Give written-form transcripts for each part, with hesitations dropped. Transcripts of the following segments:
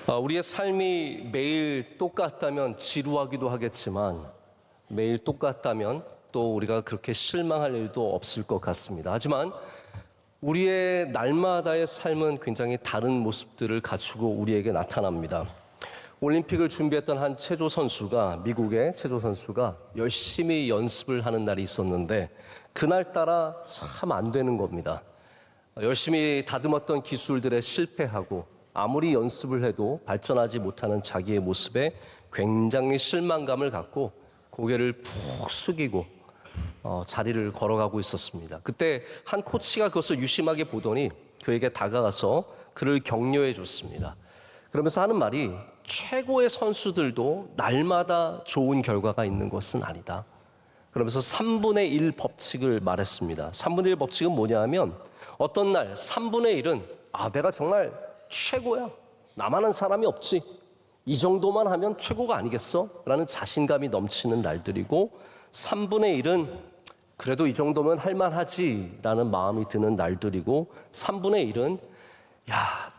우리의 삶이 매일 똑같다면 지루하기도 하겠지만 매일 똑같다면 또 우리가 그렇게 실망할 일도 없을 것 같습니다. 하지만 우리의 날마다의 삶은 굉장히 다른 모습들을 갖추고 우리에게 나타납니다. 올림픽을 준비했던 한 체조 선수가, 미국의 체조 선수가 열심히 연습을 하는 날이 있었는데 그날따라 참 안 되는 겁니다. 열심히 다듬었던 기술들에 실패하고 아무리 연습을 해도 발전하지 못하는 자기의 모습에 굉장히 실망감을 갖고 고개를 푹 숙이고 자리를 걸어가고 있었습니다. 그때 한 코치가 그것을 유심하게 보더니 그에게 다가가서 그를 격려해 줬습니다. 그러면서 하는 말이 최고의 선수들도 날마다 좋은 결과가 있는 것은 아니다. 그러면서 3분의 1 법칙을 말했습니다. 3분의 1 법칙은 뭐냐 하면 어떤 날 3분의 1은 내가 정말 최고야. 나만한 사람이 없지. 이 정도만 하면 최고가 아니겠어? 라는 자신감이 넘치는 날들이고 3분의 1은 그래도 이 정도면 할만하지 라는 마음이 드는 날들이고 3분의 1은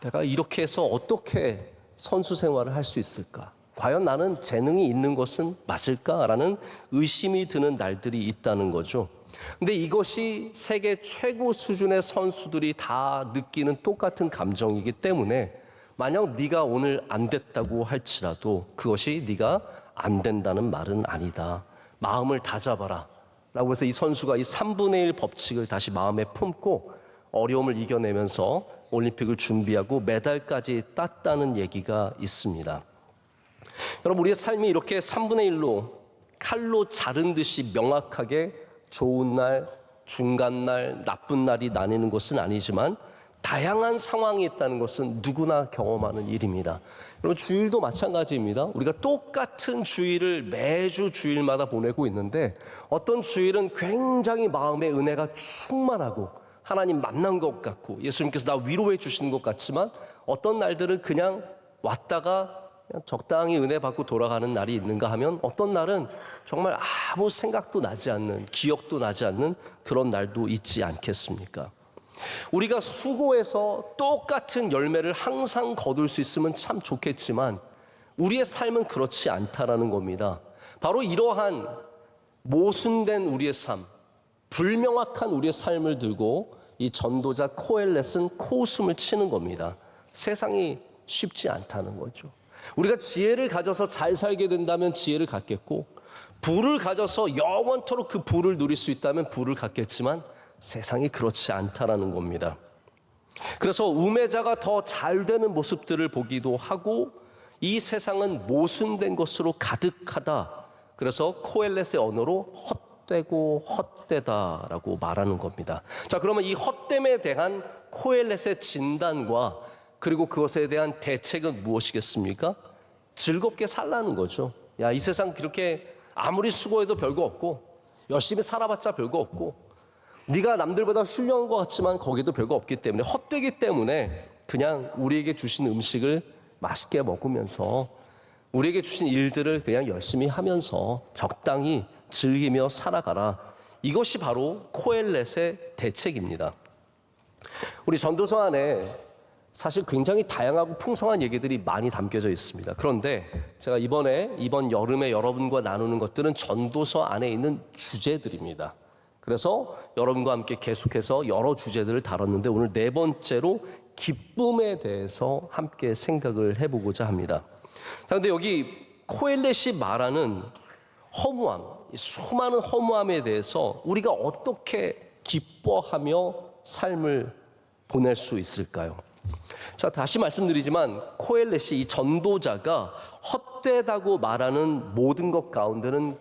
내가 이렇게 해서 어떻게 선수 생활을 할 수 있을까? 과연 나는 재능이 있는 것은 맞을까라는 의심이 드는 날들이 있다는 거죠. 근데 이것이 세계 최고 수준의 선수들이 다 느끼는 똑같은 감정이기 때문에 만약 네가 오늘 안 됐다고 할지라도 그것이 네가 안 된다는 말은 아니다. 마음을 다잡아라. 라고 해서 이 선수가 이 3분의 1 법칙을 다시 마음에 품고 어려움을 이겨내면서 올림픽을 준비하고 메달까지 땄다는 얘기가 있습니다. 여러분, 우리의 삶이 이렇게 3분의 1로 칼로 자른 듯이 명확하게 좋은 날, 중간 날, 나쁜 날이 나뉘는 것은 아니지만 다양한 상황이 있다는 것은 누구나 경험하는 일입니다. 여러분, 주일도 마찬가지입니다. 우리가 똑같은 주일을 매주 주일마다 보내고 있는데 어떤 주일은 굉장히 마음의 은혜가 충만하고 하나님 만난 것 같고 예수님께서 나 위로해 주시는 것 같지만 어떤 날들은 그냥 왔다가 그냥 적당히 은혜 받고 돌아가는 날이 있는가 하면 어떤 날은 정말 아무 생각도 나지 않는, 기억도 나지 않는 그런 날도 있지 않겠습니까? 우리가 수고해서 똑같은 열매를 항상 거둘 수 있으면 참 좋겠지만 우리의 삶은 그렇지 않다라는 겁니다. 바로 이러한 모순된 우리의 삶, 불명확한 우리의 삶을 들고 이 전도자 코엘렛은 코웃음을 치는 겁니다. 세상이 쉽지 않다는 거죠. 우리가 지혜를 가져서 잘 살게 된다면 지혜를 갖겠고 부를 가져서 영원토록 그 부를 누릴 수 있다면 부를 갖겠지만 세상이 그렇지 않다라는 겁니다. 그래서 우매자가 더 잘 되는 모습들을 보기도 하고 이 세상은 모순된 것으로 가득하다. 그래서 코엘렛의 언어로 헛되고 헛되다라고 말하는 겁니다. 자, 그러면 이 헛됨에 대한 코엘렛의 진단과 그리고 그것에 대한 대책은 무엇이겠습니까? 즐겁게 살라는 거죠. 이 세상 그렇게 아무리 수고해도 별거 없고 열심히 살아봤자 별거 없고 네가 남들보다 훌륭한 것 같지만 거기도 별거 없기 때문에 헛되기 때문에 그냥 우리에게 주신 음식을 맛있게 먹으면서 우리에게 주신 일들을 그냥 열심히 하면서 적당히 즐기며 살아가라. 이것이 바로 코엘렛의 대책입니다. 우리 전도서 안에 사실 굉장히 다양하고 풍성한 얘기들이 많이 담겨져 있습니다. 그런데 제가 이번 여름에 여러분과 나누는 것들은 전도서 안에 있는 주제들입니다. 그래서 여러분과 함께 계속해서 여러 주제들을 다뤘는데 오늘 네 번째로 기쁨에 대해서 함께 생각을 해보고자 합니다. 그런데 여기 코엘렛이 말하는 허무함, 수많은 허무함에 대해서 우리가 어떻게 기뻐하며 삶을 보낼 수 있을까요? 자, 다시 말씀드리지만 코엘렛이 이 전도자가 헛되다고 말하는 모든 것 가운데는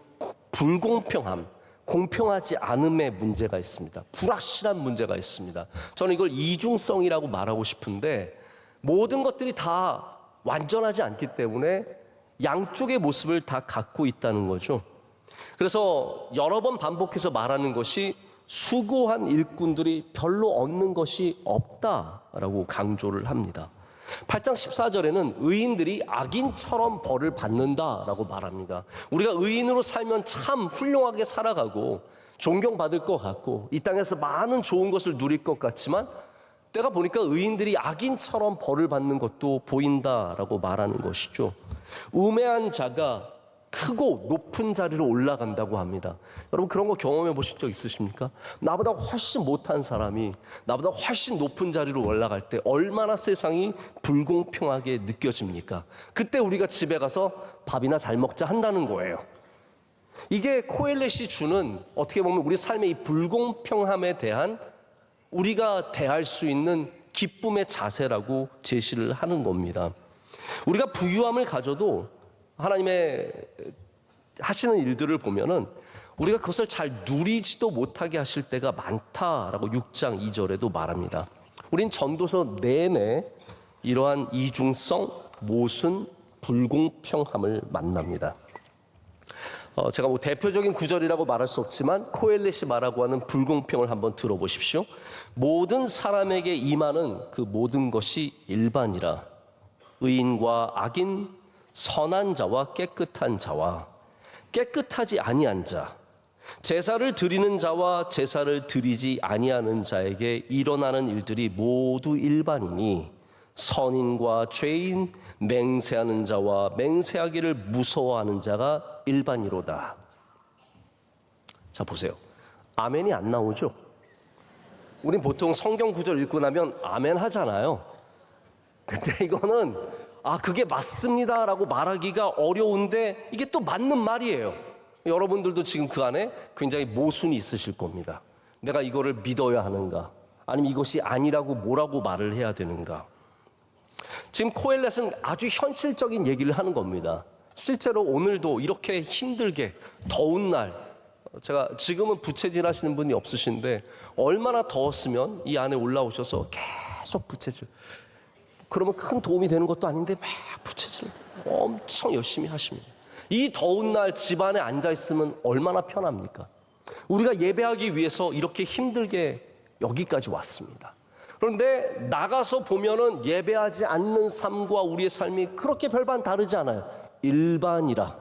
불공평함, 공평하지 않음의 문제가 있습니다. 불확실한 문제가 있습니다. 저는 이걸 이중성이라고 말하고 싶은데 모든 것들이 다 완전하지 않기 때문에 양쪽의 모습을 다 갖고 있다는 거죠. 그래서 여러 번 반복해서 말하는 것이 수고한 일꾼들이 별로 얻는 것이 없다라고 강조를 합니다. 8장 14절에는 의인들이 악인처럼 벌을 받는다라고 말합니다. 우리가 의인으로 살면 참 훌륭하게 살아가고 존경받을 것 같고 이 땅에서 많은 좋은 것을 누릴 것 같지만 때가 보니까 의인들이 악인처럼 벌을 받는 것도 보인다라고 말하는 것이죠. 우매한 자가 크고 높은 자리로 올라간다고 합니다. 여러분 그런 거 경험해 보신 적 있으십니까? 나보다 훨씬 못한 사람이 나보다 훨씬 높은 자리로 올라갈 때 얼마나 세상이 불공평하게 느껴집니까? 그때 우리가 집에 가서 밥이나 잘 먹자 한다는 거예요. 이게 코엘렛이 주는 어떻게 보면 우리 삶의 이 불공평함에 대한 우리가 대할 수 있는 기쁨의 자세라고 제시를 하는 겁니다. 우리가 부유함을 가져도 하나님의 하시는 일들을 보면은 우리가 그것을 잘 누리지도 못하게 하실 때가 많다라고 6장 2절에도 말합니다. 우린 전도서 내내 이러한 이중성, 모순, 불공평함을 만납니다. 제가 뭐 대표적인 구절이라고 말할 수 없지만 코엘렛이 말하고 하는 불공평을 한번 들어보십시오. 모든 사람에게 임하는 그 모든 것이 일반이라 의인과 악인, 선한 자와 깨끗한 자와 깨끗하지 아니한 자, 제사를 드리는 자와 제사를 드리지 아니하는 자에게 일어나는 일들이 모두 일반이니 선인과 죄인, 맹세하는 자와 맹세하기를 무서워하는 자가 일반이로다. 자 보세요. 아멘이 안 나오죠? 우린 보통 성경 구절 읽고 나면 아멘 하잖아요. 근데 이거는 그게 맞습니다라고 말하기가 어려운데 이게 또 맞는 말이에요. 여러분들도 지금 그 안에 굉장히 모순이 있으실 겁니다. 내가 이거를 믿어야 하는가? 아니면 이것이 아니라고 뭐라고 말을 해야 되는가? 지금 코엘렛은 아주 현실적인 얘기를 하는 겁니다. 실제로 오늘도 이렇게 힘들게 더운 날, 제가 지금은 부채질 하시는 분이 없으신데 얼마나 더웠으면 이 안에 올라오셔서 계속 부채질, 그러면 큰 도움이 되는 것도 아닌데 막 부채질 엄청 열심히 하십니다. 이 더운 날 집안에 앉아있으면 얼마나 편합니까? 우리가 예배하기 위해서 이렇게 힘들게 여기까지 왔습니다. 그런데 나가서 보면은 예배하지 않는 삶과 우리의 삶이 그렇게 별반 다르지 않아요. 일반이라.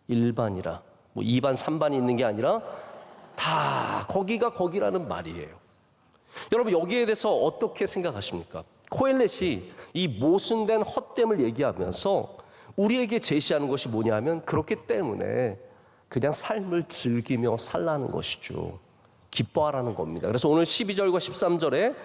뭐 2반 3반이 있는 게 아니라 다 거기가 거기라는 말이에요. 여러분 여기에 대해서 어떻게 생각하십니까? 코엘렛이 이 모순된 헛됨을 얘기하면서 우리에게 제시하는 것이 뭐냐 하면 그렇기 때문에 그냥 삶을 즐기며 살라는 것이죠. 기뻐하라는 겁니다. 그래서 오늘 12절과 13절에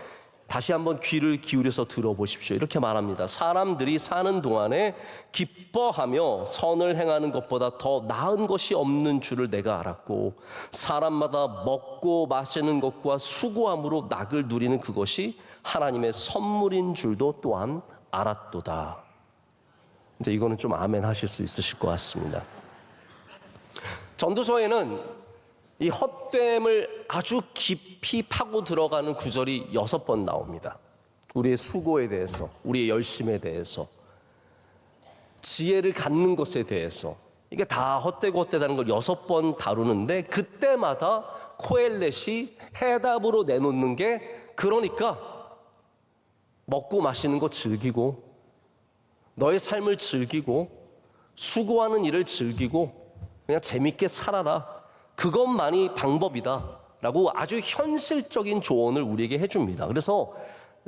다시 한번 귀를 기울여서 들어보십시오. 이렇게 말합니다. 사람들이 사는 동안에 기뻐하며 선을 행하는 것보다 더 나은 것이 없는 줄을 내가 알았고 사람마다 먹고 마시는 것과 수고함으로 낙을 누리는 그것이 하나님의 선물인 줄도 또한 알았도다. 이제 이거는 좀 아멘 하실 수 있으실 것 같습니다. 전도서에는 이 헛됨을 아주 깊이 파고 들어가는 구절이 6번 나옵니다. 우리의 수고에 대해서, 우리의 열심에 대해서, 지혜를 갖는 것에 대해서, 이게 다 헛되고 헛되다는 걸 6번 다루는데 그때마다 코엘렛이 해답으로 내놓는 게 그러니까 먹고 마시는 거 즐기고 너의 삶을 즐기고 수고하는 일을 즐기고 그냥 재밌게 살아라. 그것만이 방법이다라고 아주 현실적인 조언을 우리에게 해줍니다. 그래서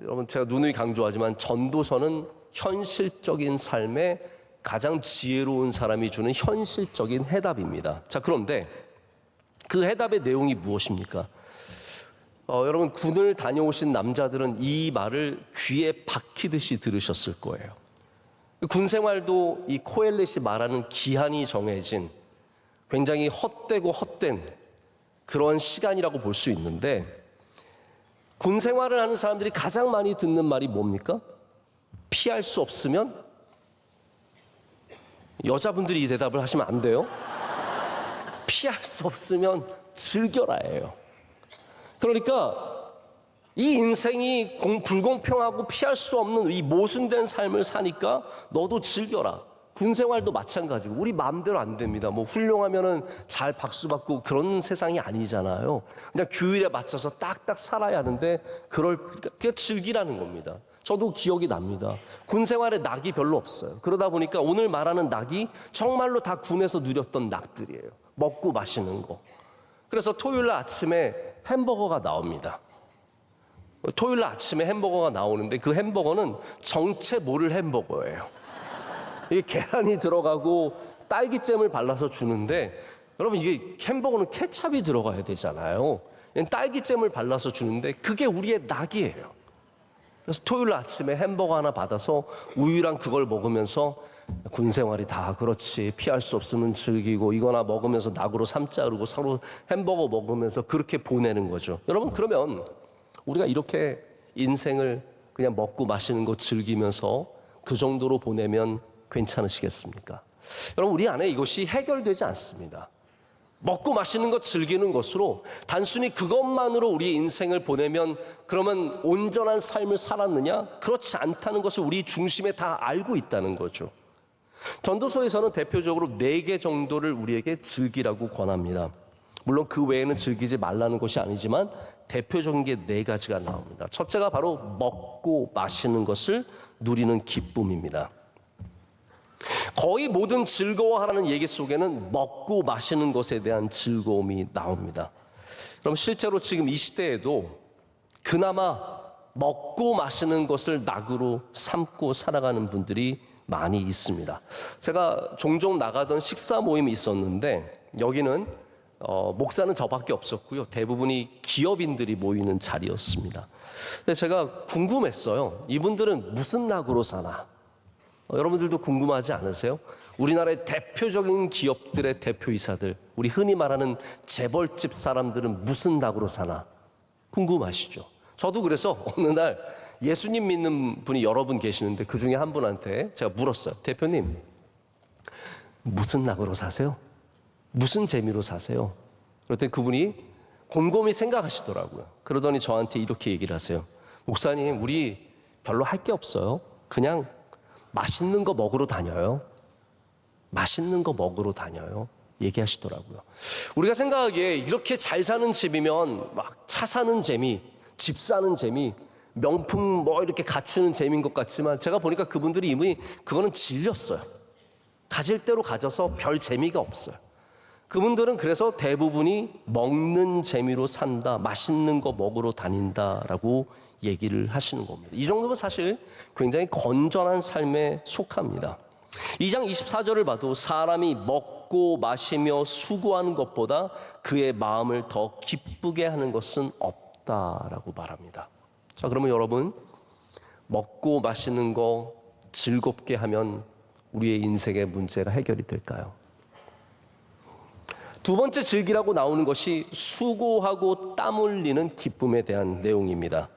여러분 제가 누누이 강조하지만 전도서는 현실적인 삶에 가장 지혜로운 사람이 주는 현실적인 해답입니다. 자, 그런데 그 해답의 내용이 무엇입니까? 여러분 군을 다녀오신 남자들은 이 말을 귀에 박히듯이 들으셨을 거예요. 군 생활도 이 코엘렛이 말하는 기한이 정해진 굉장히 헛되고 헛된 그런 시간이라고 볼 수 있는데 군 생활을 하는 사람들이 가장 많이 듣는 말이 뭡니까? 피할 수 없으면 여자분들이 이 대답을 하시면 안 돼요. 피할 수 없으면 즐겨라예요. 그러니까 이 인생이 불공평하고 피할 수 없는 이 모순된 삶을 사니까 너도 즐겨라. 군 생활도 마찬가지고 우리 마음대로 안 됩니다. 뭐 훌륭하면은 잘 박수 받고 그런 세상이 아니잖아요. 그냥 규율에 맞춰서 딱딱 살아야 하는데 그게 즐기라는 겁니다. 저도 기억이 납니다. 군 생활에 낙이 별로 없어요. 그러다 보니까 오늘 말하는 낙이 정말로 다 군에서 누렸던 낙들이에요. 먹고 마시는 거. 그래서 토요일 날 아침에 햄버거가 나옵니다. 토요일 날 아침에 햄버거가 나오는데 그 햄버거는 정체 모를 햄버거예요. 이게 계란이 들어가고 딸기잼을 발라서 주는데, 여러분 이게 햄버거는 케찹이 들어가야 되잖아요. 딸기잼을 발라서 주는데 그게 우리의 낙이에요. 그래서 토요일 아침에 햄버거 하나 받아서 우유랑 그걸 먹으면서 군 생활이 다 그렇지, 피할 수 없으면 즐기고 이거나 먹으면서 낙으로 삼자 그러고 서로 햄버거 먹으면서 그렇게 보내는 거죠. 여러분, 그러면 우리가 이렇게 인생을 그냥 먹고 마시는 거 즐기면서 그 정도로 보내면 괜찮으시겠습니까? 여러분, 우리 안에 이것이 해결되지 않습니다. 먹고 마시는 것, 즐기는 것으로 단순히 그것만으로 우리의 인생을 보내면 그러면 온전한 삶을 살았느냐? 그렇지 않다는 것을 우리 중심에 다 알고 있다는 거죠. 전도서에서는 대표적으로 4개 정도를 우리에게 즐기라고 권합니다. 물론 그 외에는 즐기지 말라는 것이 아니지만 대표적인 게 4가지가 나옵니다. 첫째가 바로 먹고 마시는 것을 누리는 기쁨입니다. 거의 모든 즐거워하라는 얘기 속에는 먹고 마시는 것에 대한 즐거움이 나옵니다. 그럼 실제로 지금 이 시대에도 그나마 먹고 마시는 것을 낙으로 삼고 살아가는 분들이 많이 있습니다. 제가 종종 나가던 식사 모임이 있었는데 여기는 목사는 저밖에 없었고요. 대부분이 기업인들이 모이는 자리였습니다. 근데 제가 궁금했어요. 이분들은 무슨 낙으로 사나? 여러분들도 궁금하지 않으세요? 우리나라의 대표적인 기업들의 대표이사들, 우리 흔히 말하는 재벌집 사람들은 무슨 낙으로 사나? 궁금하시죠? 저도 그래서 어느 날 예수님 믿는 분이 여러 분 계시는데 그 중에 한 분한테 제가 물었어요. 대표님, 무슨 낙으로 사세요? 무슨 재미로 사세요? 그랬더니 그분이 곰곰이 생각하시더라고요. 그러더니 저한테 이렇게 얘기를 하세요. 목사님, 우리 별로 할 게 없어요. 그냥 맛있는 거 먹으러 다녀요. 맛있는 거 먹으러 다녀요. 얘기하시더라고요. 우리가 생각하기에 이렇게 잘 사는 집이면 막 차 사는 재미, 집 사는 재미, 명품 뭐 이렇게 갖추는 재미인 것 같지만 제가 보니까 그분들이 이미 그거는 질렸어요. 가질 대로 가져서 별 재미가 없어요. 그분들은 그래서 대부분이 먹는 재미로 산다, 맛있는 거 먹으러 다닌다라고 얘기를 하시는 겁니다. 이 정도면 사실 굉장히 건전한 삶에 속합니다. 2장 24절을 봐도 사람이 먹고 마시며 수고하는 것보다 그의 마음을 더 기쁘게 하는 것은 없다라고 말합니다. 자, 그러면 여러분, 먹고 마시는 거 즐겁게 하면 우리의 인생의 문제가 해결이 될까요? 두 번째 즐기라고 나오는 것이 수고하고 땀 흘리는 기쁨에 대한 내용입니다.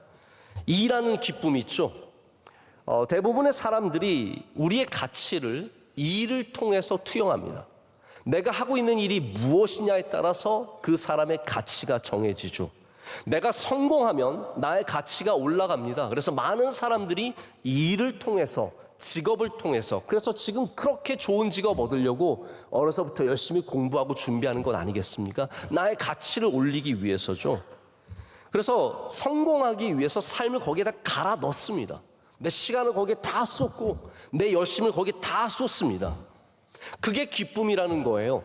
일하는 기쁨이 있죠. 대부분의 사람들이 우리의 가치를 일을 통해서 투영합니다. 내가 하고 있는 일이 무엇이냐에 따라서 그 사람의 가치가 정해지죠. 내가 성공하면 나의 가치가 올라갑니다. 그래서 많은 사람들이 일을 통해서, 직업을 통해서, 그래서 지금 그렇게 좋은 직업 얻으려고 어려서부터 열심히 공부하고 준비하는 것 아니겠습니까? 나의 가치를 올리기 위해서죠. 그래서 성공하기 위해서 삶을 거기에다 갈아 넣습니다. 내 시간을 거기에 다 쏟고 내 열심을 거기에 다 쏟습니다. 그게 기쁨이라는 거예요.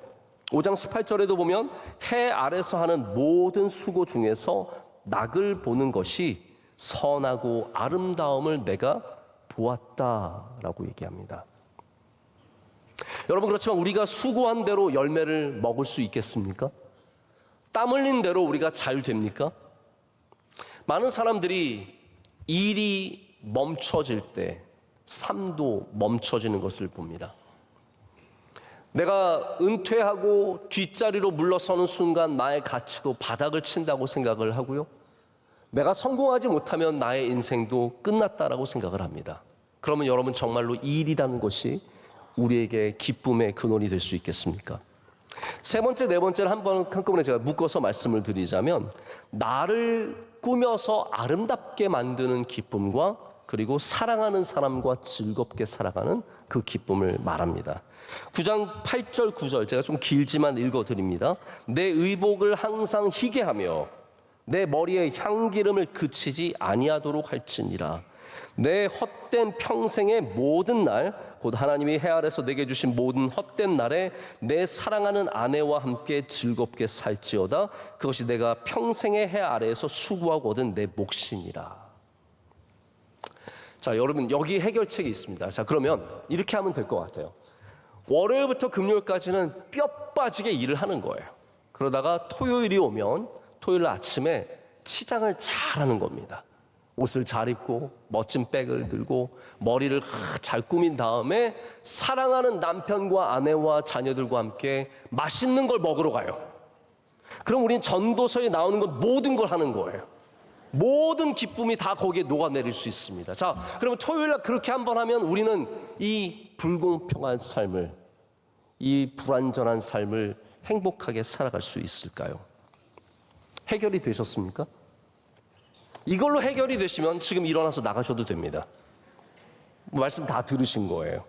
5장 18절에도 보면 해 아래서 하는 모든 수고 중에서 낙을 보는 것이 선하고 아름다움을 내가 보았다라고 얘기합니다. 여러분, 그렇지만 우리가 수고한 대로 열매를 먹을 수 있겠습니까? 땀 흘린 대로 우리가 잘 됩니까? 많은 사람들이 일이 멈춰질 때 삶도 멈춰지는 것을 봅니다. 내가 은퇴하고 뒷자리로 물러서는 순간 나의 가치도 바닥을 친다고 생각을 하고요. 내가 성공하지 못하면 나의 인생도 끝났다라고 생각을 합니다. 그러면 여러분, 정말로 일이라는 것이 우리에게 기쁨의 근원이 될 수 있겠습니까? 세 번째, 네 번째를 한꺼번에 제가 묶어서 말씀을 드리자면 나를 꾸며서 아름답게 만드는 기쁨과 그리고 사랑하는 사람과 즐겁게 살아가는 그 기쁨을 말합니다. 9장 8절 9절 제가 좀 길지만 읽어드립니다. 내 의복을 항상 희게 하며 내 머리에 향기름을 그치지 아니하도록 할지니라. 내 헛된 평생의 모든 날, 곧 하나님이 해 아래서 내게 주신 모든 헛된 날에 내 사랑하는 아내와 함께 즐겁게 살지어다. 그것이 내가 평생의 해 아래에서 수고하고 얻은 내 몫이니라. 자, 여러분, 여기 해결책이 있습니다. 자, 그러면 이렇게 하면 될 것 같아요. 월요일부터 금요일까지는 뼈 빠지게 일을 하는 거예요. 그러다가 토요일이 오면 토요일 아침에 치장을 잘 하는 겁니다. 옷을 잘 입고 멋진 백을 들고 머리를 잘 꾸민 다음에 사랑하는 남편과 아내와 자녀들과 함께 맛있는 걸 먹으러 가요. 그럼 우린 전도서에 나오는 것 모든 걸 하는 거예요. 모든 기쁨이 다 거기에 녹아내릴 수 있습니다. 자, 그러면 토요일날 그렇게 한번 하면 우리는 이 불공평한 삶을, 이 불완전한 삶을 행복하게 살아갈 수 있을까요? 해결이 되셨습니까? 이걸로 해결이 되시면 지금 일어나서 나가셔도 됩니다. 말씀 다 들으신 거예요.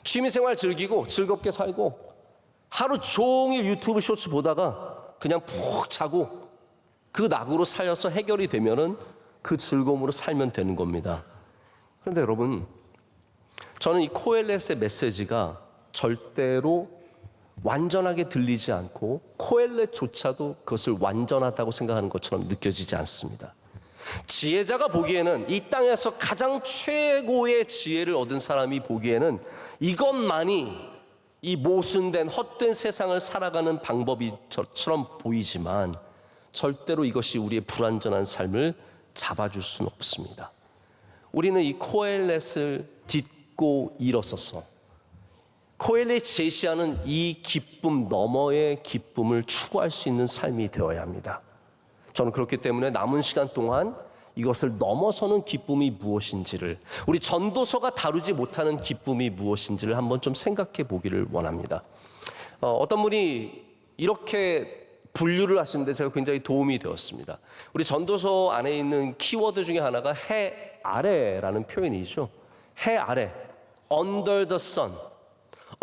취미생활 즐기고 즐겁게 살고 하루 종일 유튜브 쇼츠 보다가 그냥 푹 자고 그 낙으로 살려서 해결이 되면은 그 즐거움으로 살면 되는 겁니다. 그런데 여러분, 저는 이 코엘렛의 메시지가 절대로 완전하게 들리지 않고 코엘렛조차도 그것을 완전하다고 생각하는 것처럼 느껴지지 않습니다. 지혜자가 보기에는, 이 땅에서 가장 최고의 지혜를 얻은 사람이 보기에는 이것만이 이 모순된 헛된 세상을 살아가는 방법이처럼 보이지만 절대로 이것이 우리의 불완전한 삶을 잡아줄 수는 없습니다. 우리는 이 코엘렛을 딛고 일어서서 코엘렛이 제시하는 이 기쁨 너머의 기쁨을 추구할 수 있는 삶이 되어야 합니다. 저는 그렇기 때문에 남은 시간 동안 이것을 넘어서는 기쁨이 무엇인지를, 우리 전도서가 다루지 못하는 기쁨이 무엇인지를 한번 좀 생각해 보기를 원합니다. 어떤 분이 이렇게 분류를 하시는데 제가 굉장히 도움이 되었습니다. 우리 전도서 안에 있는 키워드 중에 하나가 해 아래라는 표현이죠. 해 아래, under the sun.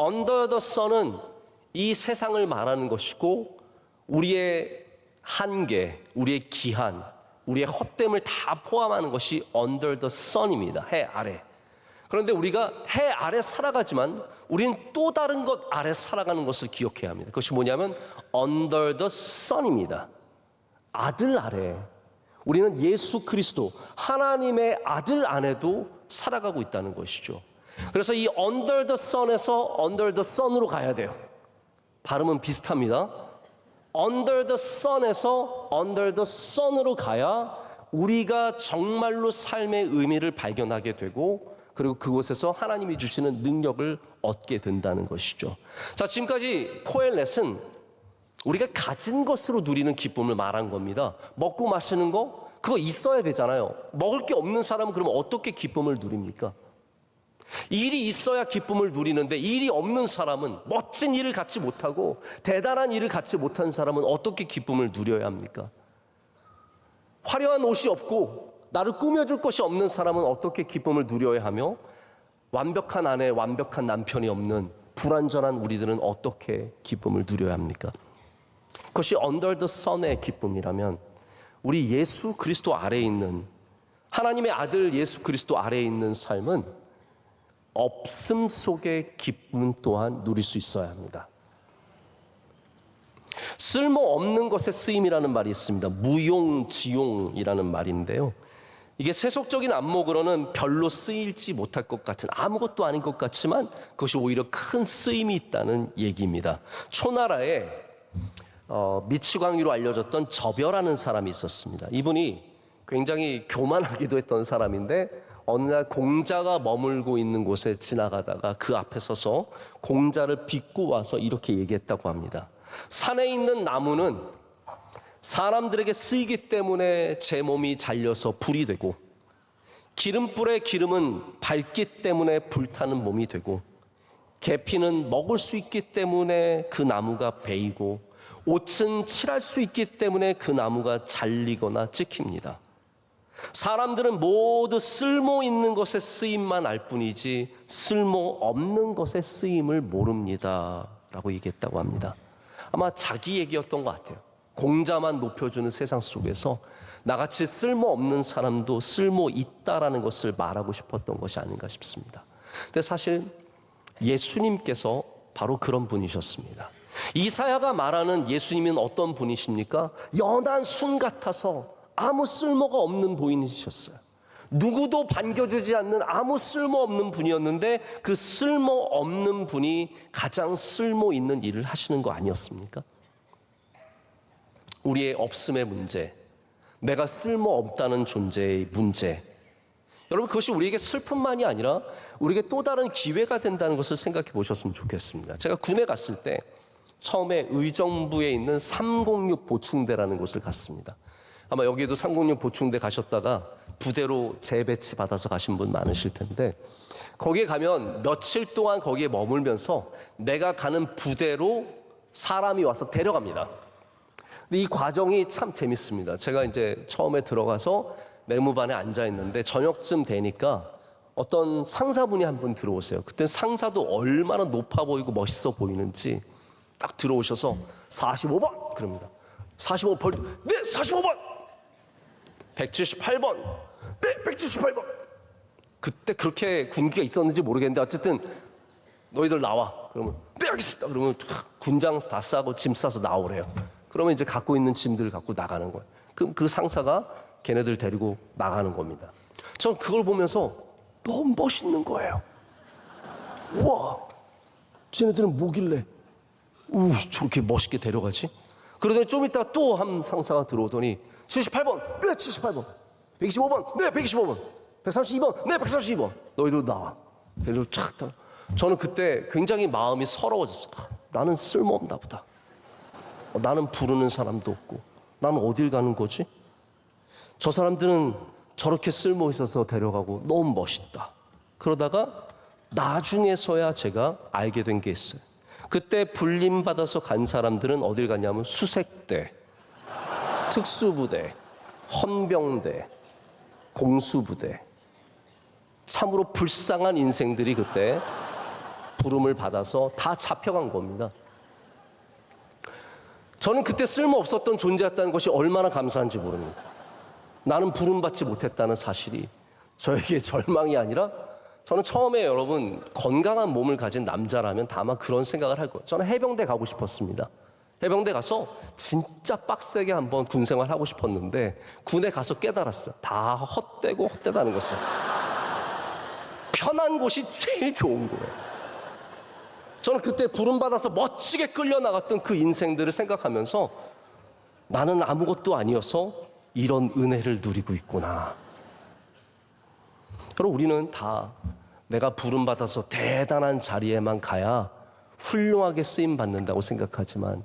under the sun은 이 세상을 말하는 것이고 우리의 한계, 우리의 기한, 우리의 헛됨을 다 포함하는 것이 under the sun입니다. 해 아래. 그런데 우리가 해 아래 살아가지만 우리는 또 다른 것 아래 살아가는 것을 기억해야 합니다. 그것이 뭐냐면 under the sun입니다. 아들 아래. 우리는 예수 그리스도, 하나님의 아들 안에도 살아가고 있다는 것이죠. 그래서 이 under the sun에서 under the sun으로 가야 돼요. 발음은 비슷합니다. under the sun에서 under the sun으로 가야 우리가 정말로 삶의 의미를 발견하게 되고, 그리고 그곳에서 하나님이 주시는 능력을 얻게 된다는 것이죠. 자, 지금까지 코엘렛은 우리가 가진 것으로 누리는 기쁨을 말한 겁니다. 먹고 마시는 거, 그거 있어야 되잖아요. 먹을 게 없는 사람은 그러면 어떻게 기쁨을 누립니까? 일이 있어야 기쁨을 누리는데 일이 없는 사람은, 멋진 일을 갖지 못하고 대단한 일을 갖지 못한 사람은 어떻게 기쁨을 누려야 합니까? 화려한 옷이 없고 나를 꾸며줄 것이 없는 사람은 어떻게 기쁨을 누려야 하며, 완벽한 아내, 완벽한 남편이 없는 불완전한 우리들은 어떻게 기쁨을 누려야 합니까? 그것이 under the sun의 기쁨이라면 우리 예수 그리스도 아래에 있는, 하나님의 아들 예수 그리스도 아래에 있는 삶은 없음 속의 기쁨 또한 누릴 수 있어야 합니다. 쓸모없는 것에 쓰임이라는 말이 있습니다. 무용지용이라는 말인데요, 이게 세속적인 안목으로는 별로 쓰일지 못할 것 같은, 아무것도 아닌 것 같지만 그것이 오히려 큰 쓰임이 있다는 얘기입니다. 초나라에 미치광이로 알려졌던 저벼라는 사람이 있었습니다. 이분이 굉장히 교만하기도 했던 사람인데 어느 날 공자가 머물고 있는 곳에 지나가다가 그 앞에 서서 공자를 빚고 와서 이렇게 얘기했다고 합니다. 산에 있는 나무는 사람들에게 쓰이기 때문에 제 몸이 잘려서 불이 되고, 기름불의 기름은 밝기 때문에 불타는 몸이 되고, 계피는 먹을 수 있기 때문에 그 나무가 베이고, 옷은 칠할 수 있기 때문에 그 나무가 잘리거나 찍힙니다. 사람들은 모두 쓸모 있는 것에 쓰임만 알 뿐이지 쓸모 없는 것에 쓰임을 모릅니다 라고 얘기했다고 합니다. 아마 자기 얘기였던 것 같아요. 공자만 높여주는 세상 속에서 나같이 쓸모없는 사람도 쓸모 있다라는 것을 말하고 싶었던 것이 아닌가 싶습니다. 근데 사실 예수님께서 바로 그런 분이셨습니다. 이사야가 말하는 예수님은 어떤 분이십니까? 연한 순 같아서 아무 쓸모가 없는 분이셨어요. 누구도 반겨주지 않는 아무 쓸모없는 분이었는데 그 쓸모없는 분이 가장 쓸모 있는 일을 하시는 거 아니었습니까? 우리의 없음의 문제, 내가 쓸모없다는 존재의 문제, 여러분 그것이 우리에게 슬픔만이 아니라 우리에게 또 다른 기회가 된다는 것을 생각해 보셨으면 좋겠습니다. 제가 군에 갔을 때 처음에 의정부에 있는 306 보충대라는 곳을 갔습니다. 아마 여기에도 306 보충대 가셨다가 부대로 재배치 받아서 가신 분 많으실 텐데, 거기에 가면 며칠 동안 거기에 머물면서 내가 가는 부대로 사람이 와서 데려갑니다. 근데 이 과정이 참 재밌습니다. 제가 이제 처음에 들어가서 내무반에 앉아 있는데 저녁쯤 되니까 어떤 상사분이 한 분 들어오세요. 그때 상사도 얼마나 높아 보이고 멋있어 보이는지 딱 들어오셔서 45번 그럽니다. 45번 벌, 네 45번. 178번, 네 178번. 그때 그렇게 군기가 있었는지 모르겠는데 어쨌든 너희들 나와. 그러면 네 알겠습니다. 그러면 군장 다 싸고 짐 싸서 나오래요. 그러면 이제 갖고 있는 짐들을 갖고 나가는 거예요. 그럼 그 상사가 걔네들 데리고 나가는 겁니다. 전 그걸 보면서 너무 멋있는 거예요. 우와, 쟤네들은 뭐길래 저렇게 멋있게 데려가지? 그러더니 좀 이따 또 한 상사가 들어오더니 78번, 네 78번, 125번, 네 125번, 132번, 네 132번. 너희들 나와. 걔네들 착 다. 저는 그때 굉장히 마음이 서러워졌어요. 나는 쓸모없나 보다. 나는 부르는 사람도 없고 나는 어딜 가는 거지? 저 사람들은 저렇게 쓸모 있어서 데려가고 너무 멋있다. 그러다가 나중에서야 제가 알게 된 게 있어요. 그때 불림받아서 간 사람들은 어딜 갔냐면 수색대, 특수부대, 헌병대, 공수부대. 참으로 불쌍한 인생들이 그때 부름을 받아서 다 잡혀간 겁니다. 저는 그때 쓸모없었던 존재였다는 것이 얼마나 감사한지 모릅니다. 나는 부름받지 못했다는 사실이 저에게 절망이 아니라, 저는 처음에 여러분 건강한 몸을 가진 남자라면 다만 그런 생각을 할 거예요. 저는 해병대 가고 싶었습니다. 해병대 가서 진짜 빡세게 한번 군 생활하고 싶었는데 군에 가서 깨달았어요. 다 헛되고 헛되다는 것을. 편한 곳이 제일 좋은 거예요. 저는 그때 부름받아서 멋지게 끌려나갔던 그 인생들을 생각하면서 나는 아무것도 아니어서 이런 은혜를 누리고 있구나. 여러분 우리는 다 내가 부름받아서 대단한 자리에만 가야 훌륭하게 쓰임받는다고 생각하지만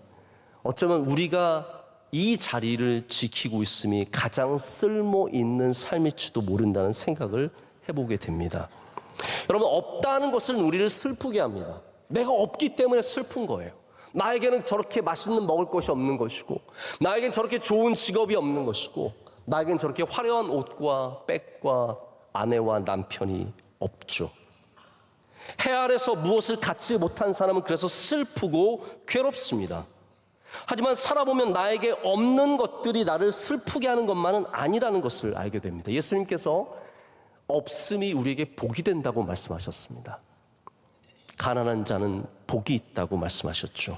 어쩌면 우리가 이 자리를 지키고 있음이 가장 쓸모 있는 삶일지도 모른다는 생각을 해보게 됩니다. 여러분 없다는 것은 우리를 슬프게 합니다. 내가 없기 때문에 슬픈 거예요. 나에게는 저렇게 맛있는 먹을 것이 없는 것이고, 나에겐 저렇게 좋은 직업이 없는 것이고, 나에겐 저렇게 화려한 옷과 백과 아내와 남편이 없죠. 해 아래서 무엇을 갖지 못한 사람은 그래서 슬프고 괴롭습니다. 하지만 살아보면 나에게 없는 것들이 나를 슬프게 하는 것만은 아니라는 것을 알게 됩니다. 예수님께서 없음이 우리에게 복이 된다고 말씀하셨습니다. 가난한 자는 복이 있다고 말씀하셨죠.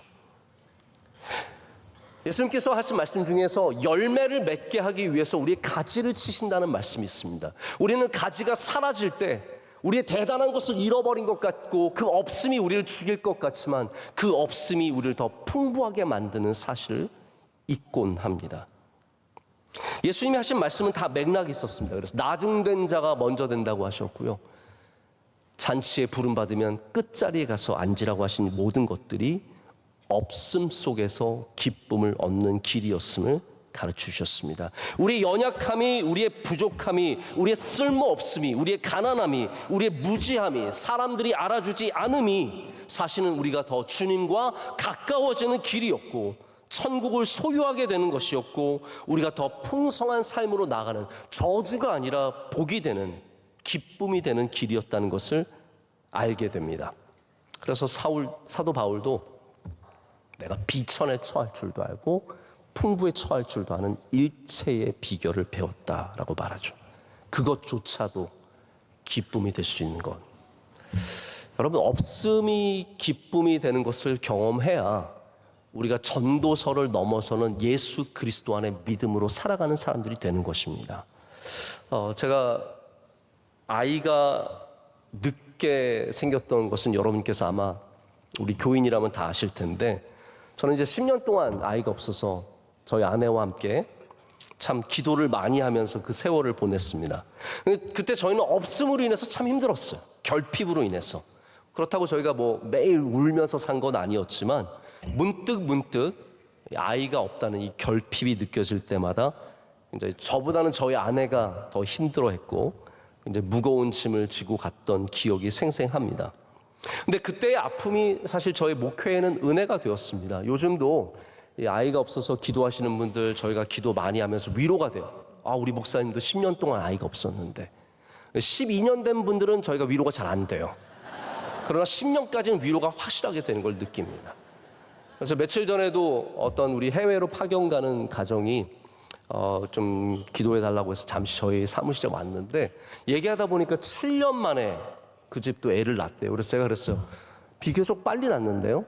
예수님께서 하신 말씀 중에서 열매를 맺게 하기 위해서 우리의 가지를 치신다는 말씀이 있습니다. 우리는 가지가 사라질 때 우리의 대단한 것을 잃어버린 것 같고 그 없음이 우리를 죽일 것 같지만 그 없음이 우리를 더 풍부하게 만드는 사실을 잊곤 합니다. 예수님이 하신 말씀은 다 맥락이 있었습니다. 그래서 나중된 자가 먼저 된다고 하셨고요. 잔치에 부름받으면 끝자리에 가서 앉으라고 하신 모든 것들이 없음 속에서 기쁨을 얻는 길이었음을 가르쳐주셨습니다. 우리의 연약함이, 우리의 부족함이, 우리의 쓸모없음이, 우리의 가난함이, 우리의 무지함이, 사람들이 알아주지 않음이 사실은 우리가 더 주님과 가까워지는 길이었고 천국을 소유하게 되는 것이었고 우리가 더 풍성한 삶으로 나가는, 저주가 아니라 복이 되는, 기쁨이 되는 길이었다는 것을 알게 됩니다. 그래서 사도 바울도 내가 비천에 처할 줄도 알고 풍부에 처할 줄도 아는 일체의 비결을 배웠다라고 말하죠. 그것조차도 기쁨이 될 수 있는 것. 여러분, 없음이 기쁨이 되는 것을 경험해야 우리가 전도서를 넘어서는 예수 그리스도 안에 믿음으로 살아가는 사람들이 되는 것입니다. 제가 아이가 늦게 생겼던 것은 여러분께서 아마 우리 교인이라면 다 아실 텐데, 저는 이제 10년 동안 아이가 없어서 저희 아내와 함께 참 기도를 많이 하면서 그 세월을 보냈습니다. 그때 저희는 없음으로 인해서 참 힘들었어요. 결핍으로 인해서. 그렇다고 저희가 뭐 매일 울면서 산 건 아니었지만 문득 아이가 없다는 이 결핍이 느껴질 때마다 이제 저보다는 저희 아내가 더 힘들어했고 이제 무거운 짐을 지고 갔던 기억이 생생합니다. 근데 그때의 아픔이 사실 저희 목회에는 은혜가 되었습니다. 요즘도 이 아이가 없어서 기도하시는 분들 저희가 기도 많이 하면서 위로가 돼요. 우리 목사님도 10년 동안 아이가 없었는데. 12년 된 분들은 저희가 위로가 잘 안 돼요. 그러나 10년까지는 위로가 확실하게 되는 걸 느낍니다. 그래서 며칠 전에도 어떤 우리 해외로 파견 가는 가정이 좀 기도해 달라고 해서 잠시 저희 사무실에 왔는데, 얘기하다 보니까 7년 만에 그 집도 애를 낳았대요. 그래서 제가 그랬어요. 비교적 빨리 낳는데요?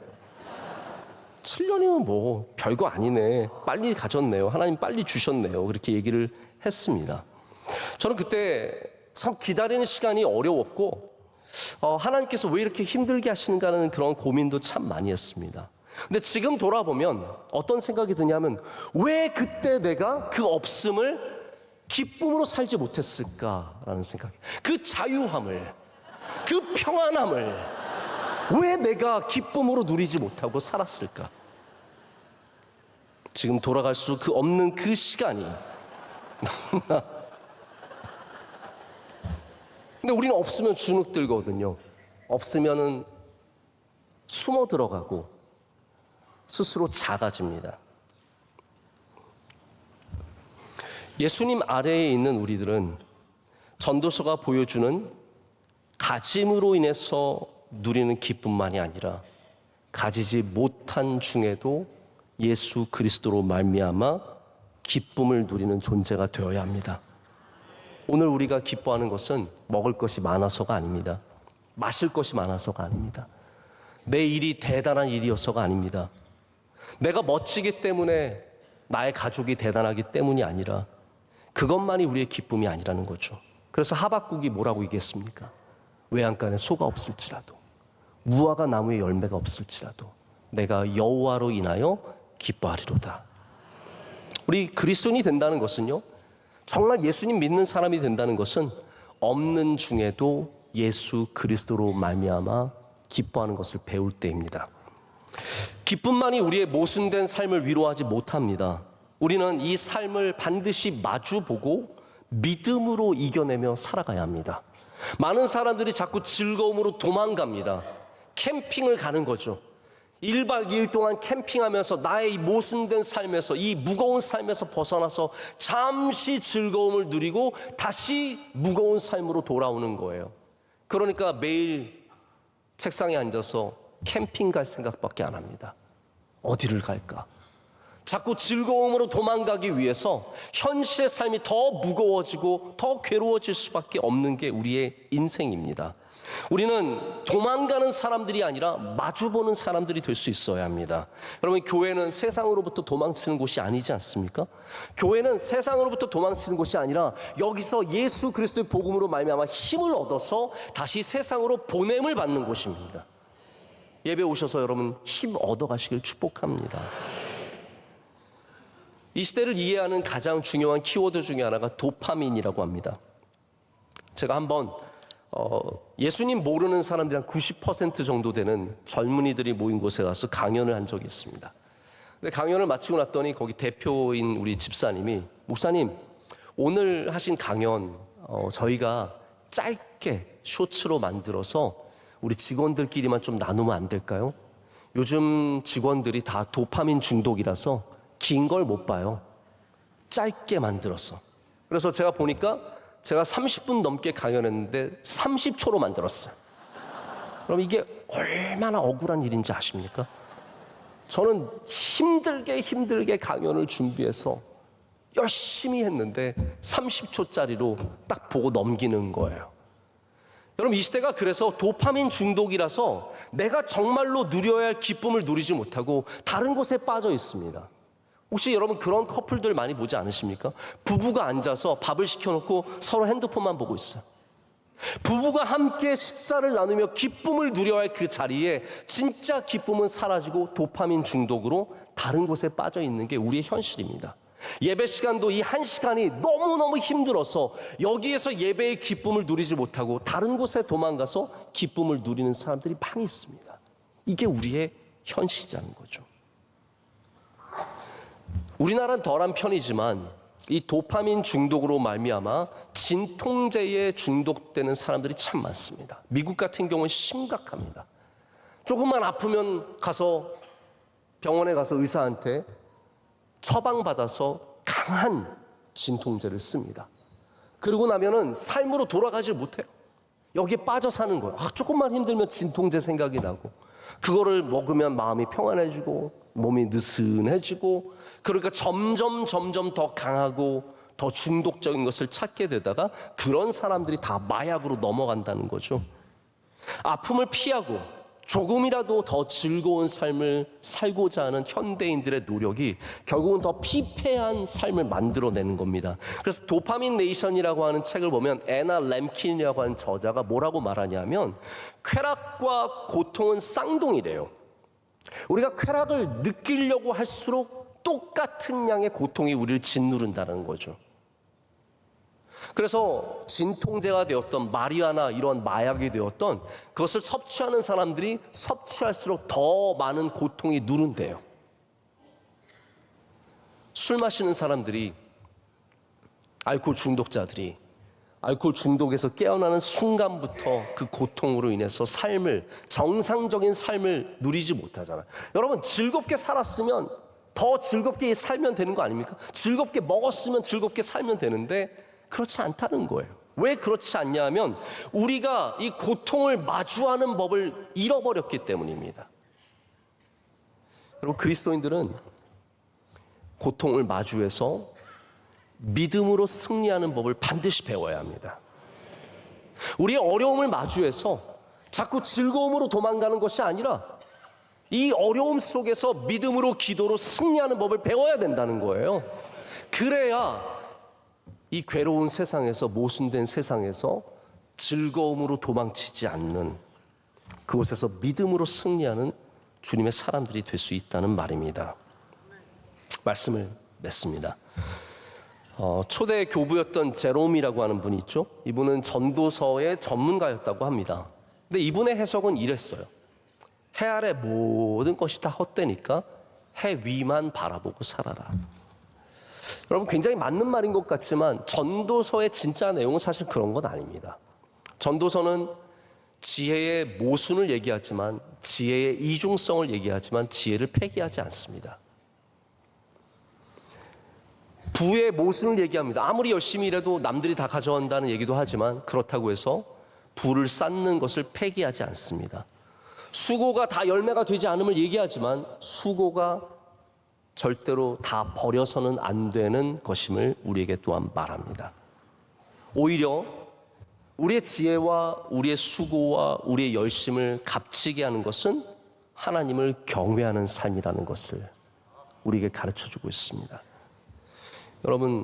7년이면 뭐 별거 아니네. 빨리 가졌네요. 하나님 빨리 주셨네요. 그렇게 얘기를 했습니다. 저는 그때 참 기다리는 시간이 어려웠고 하나님께서 왜 이렇게 힘들게 하시는가 하는 그런 고민도 참 많이 했습니다. 근데 지금 돌아보면 어떤 생각이 드냐면, 왜 그때 내가 그 없음을 기쁨으로 살지 못했을까라는 생각. 그 자유함을, 그 평안함을 왜 내가 기쁨으로 누리지 못하고 살았을까? 지금 돌아갈 수 없는 그 시간이 근데 우리는 없으면 주눅 들거든요. 없으면은 숨어 들어가고 스스로 작아집니다. 예수님 아래에 있는 우리들은 전도서가 보여주는 가짐으로 인해서 누리는 기쁨만이 아니라 가지지 못한 중에도 예수 그리스도로 말미암아 기쁨을 누리는 존재가 되어야 합니다. 오늘 우리가 기뻐하는 것은 먹을 것이 많아서가 아닙니다. 마실 것이 많아서가 아닙니다. 내 일이 대단한 일이어서가 아닙니다. 내가 멋지기 때문에, 나의 가족이 대단하기 때문이 아니라 그것만이 우리의 기쁨이 아니라는 거죠. 그래서 하박국이 뭐라고 얘기했습니까? 외양간에 소가 없을지라도, 무화과 나무에 열매가 없을지라도 내가 여호와로 인하여 기뻐하리로다. 우리 그리스도인이 된다는 것은요, 정말 예수님 믿는 사람이 된다는 것은 없는 중에도 예수 그리스도로 말미암아 기뻐하는 것을 배울 때입니다. 기쁨만이 우리의 모순된 삶을 위로하지 못합니다. 우리는 이 삶을 반드시 마주보고 믿음으로 이겨내며 살아가야 합니다. 많은 사람들이 자꾸 즐거움으로 도망갑니다. 캠핑을 가는 거죠. 1박 2일 동안 캠핑하면서 나의 이 모순된 삶에서, 이 무거운 삶에서 벗어나서 잠시 즐거움을 누리고 다시 무거운 삶으로 돌아오는 거예요. 그러니까 매일 책상에 앉아서 캠핑 갈 생각밖에 안 합니다. 어디를 갈까? 자꾸 즐거움으로 도망가기 위해서 현실의 삶이 더 무거워지고 더 괴로워질 수밖에 없는 게 우리의 인생입니다. 우리는 도망가는 사람들이 아니라 마주보는 사람들이 될 수 있어야 합니다. 여러분, 교회는 세상으로부터 도망치는 곳이 아니지 않습니까? 교회는 세상으로부터 도망치는 곳이 아니라 여기서 예수 그리스도의 복음으로 말미암아 힘을 얻어서 다시 세상으로 보냄을 받는 곳입니다. 예배 오셔서 여러분 힘 얻어가시길 축복합니다. 이 시대를 이해하는 가장 중요한 키워드 중에 하나가 도파민이라고 합니다. 제가 한번 예수님 모르는 사람들이 한 90% 정도 되는 젊은이들이 모인 곳에 가서 강연을 한 적이 있습니다. 근데 강연을 마치고 났더니 거기 대표인 우리 집사님이, 목사님 오늘 하신 강연 저희가 짧게 쇼츠로 만들어서 우리 직원들끼리만 좀 나누면 안 될까요? 요즘 직원들이 다 도파민 중독이라서 긴 걸 못 봐요. 짧게 만들어서. 그래서 제가 보니까 제가 30분 넘게 강연했는데 30초로 만들었어요. 그럼 이게 얼마나 억울한 일인지 아십니까? 저는 힘들게 강연을 준비해서 열심히 했는데 30초짜리로 딱 보고 넘기는 거예요. 여러분, 이 시대가 그래서 도파민 중독이라서 내가 정말로 누려야 할 기쁨을 누리지 못하고 다른 곳에 빠져 있습니다. 혹시 여러분 그런 커플들 많이 보지 않으십니까? 부부가 앉아서 밥을 시켜놓고 서로 핸드폰만 보고 있어요. 부부가 함께 식사를 나누며 기쁨을 누려야 할 그 자리에 진짜 기쁨은 사라지고 도파민 중독으로 다른 곳에 빠져 있는 게 우리의 현실입니다. 예배 시간도 이 한 시간이 너무너무 힘들어서 여기에서 예배의 기쁨을 누리지 못하고 다른 곳에 도망가서 기쁨을 누리는 사람들이 많이 있습니다. 이게 우리의 현실이라는 거죠. 우리나라는 덜한 편이지만 이 도파민 중독으로 말미암아 진통제에 중독되는 사람들이 참 많습니다. 미국 같은 경우는 심각합니다. 조금만 아프면 병원에 가서 의사한테 처방받아서 강한 진통제를 씁니다. 그러고 나면은 삶으로 돌아가지 못해요. 여기에 빠져 사는 거예요. 조금만 힘들면 진통제 생각이 나고, 그거를 먹으면 마음이 평안해지고 몸이 느슨해지고, 그러니까 점점 더 강하고 더 중독적인 것을 찾게 되다가 그런 사람들이 다 마약으로 넘어간다는 거죠. 아픔을 피하고 조금이라도 더 즐거운 삶을 살고자 하는 현대인들의 노력이 결국은 더 피폐한 삶을 만들어내는 겁니다. 그래서 도파민 네이션이라고 하는 책을 보면 애나 램킨이라고 하는 저자가 뭐라고 말하냐면, 쾌락과 고통은 쌍둥이래요. 우리가 쾌락을 느끼려고 할수록 똑같은 양의 고통이 우리를 짓누른다는 거죠. 그래서 진통제가 되었던 마리아나 이런 마약이 되었던 그것을 섭취하는 사람들이 섭취할수록 더 많은 고통이 누른대요. 술 마시는 사람들이, 알코올 중독자들이 알코올 중독에서 깨어나는 순간부터 그 고통으로 인해서 정상적인 삶을 누리지 못하잖아요. 여러분, 즐겁게 살았으면 더 즐겁게 살면 되는 거 아닙니까? 즐겁게 먹었으면 즐겁게 살면 되는데 그렇지 않다는 거예요. 왜 그렇지 않냐 하면 우리가 이 고통을 마주하는 법을 잃어버렸기 때문입니다. 여러분, 그리스도인들은 고통을 마주해서 믿음으로 승리하는 법을 반드시 배워야 합니다. 우리의 어려움을 마주해서 자꾸 즐거움으로 도망가는 것이 아니라 이 어려움 속에서 믿음으로 기도로 승리하는 법을 배워야 된다는 거예요. 그래야 이 괴로운 세상에서, 모순된 세상에서 즐거움으로 도망치지 않는, 그곳에서 믿음으로 승리하는 주님의 사람들이 될 수 있다는 말입니다. 말씀을 맺습니다. 초대 교부였던 제롬이라고 하는 분이 있죠. 이분은 전도서의 전문가였다고 합니다. 근데 이분의 해석은 이랬어요. 해 아래 모든 것이 다 헛되니까 해 위만 바라보고 살아라. 여러분, 굉장히 맞는 말인 것 같지만 전도서의 진짜 내용은 사실 그런 건 아닙니다. 전도서는 지혜의 모순을 얘기하지만, 지혜의 이중성을 얘기하지만 지혜를 폐기하지 않습니다. 부의 모순을 얘기합니다. 아무리 열심히 일해도 남들이 다 가져간다는 얘기도 하지만 그렇다고 해서 부를 쌓는 것을 폐기하지 않습니다. 수고가 다 열매가 되지 않음을 얘기하지만 수고가 절대로 다 버려서는 안 되는 것임을 우리에게 또한 말합니다. 오히려 우리의 지혜와 우리의 수고와 우리의 열심을 값지게 하는 것은 하나님을 경외하는 삶이라는 것을 우리에게 가르쳐주고 있습니다. 여러분,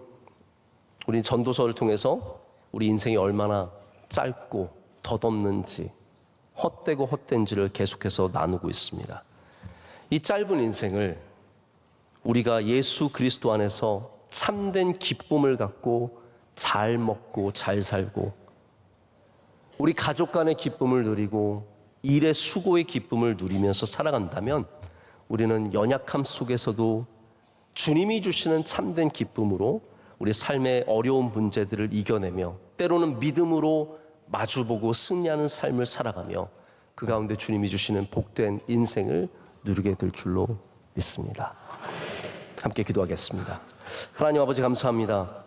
우리 전도서를 통해서 우리 인생이 얼마나 짧고 덧없는지, 헛되고 헛된지를 계속해서 나누고 있습니다. 이 짧은 인생을 우리가 예수 그리스도 안에서 참된 기쁨을 갖고 잘 먹고 잘 살고, 우리 가족 간의 기쁨을 누리고 일의 수고의 기쁨을 누리면서 살아간다면 우리는 연약함 속에서도 주님이 주시는 참된 기쁨으로 우리 삶의 어려운 문제들을 이겨내며 때로는 믿음으로 마주보고 승리하는 삶을 살아가며 그 가운데 주님이 주시는 복된 인생을 누리게 될 줄로 믿습니다. 함께 기도하겠습니다. 하나님 아버지, 감사합니다.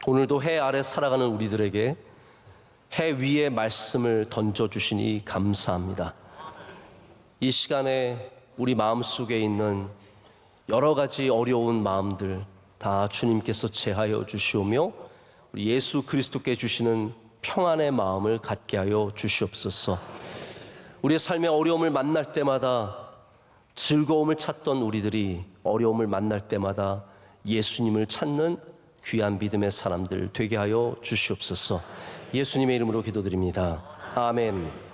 오늘도 해 아래 살아가는 우리들에게 해 위에 말씀을 던져주시니 감사합니다. 이 시간에 우리 마음속에 있는 여러 가지 어려운 마음들 다 주님께서 제하여 주시오며 우리 예수 그리스도께 주시는 평안의 마음을 갖게 하여 주시옵소서. 우리의 삶의 어려움을 만날 때마다 즐거움을 찾던 우리들이 어려움을 만날 때마다 예수님을 찾는 귀한 믿음의 사람들 되게 하여 주시옵소서. 예수님의 이름으로 기도드립니다. 아멘.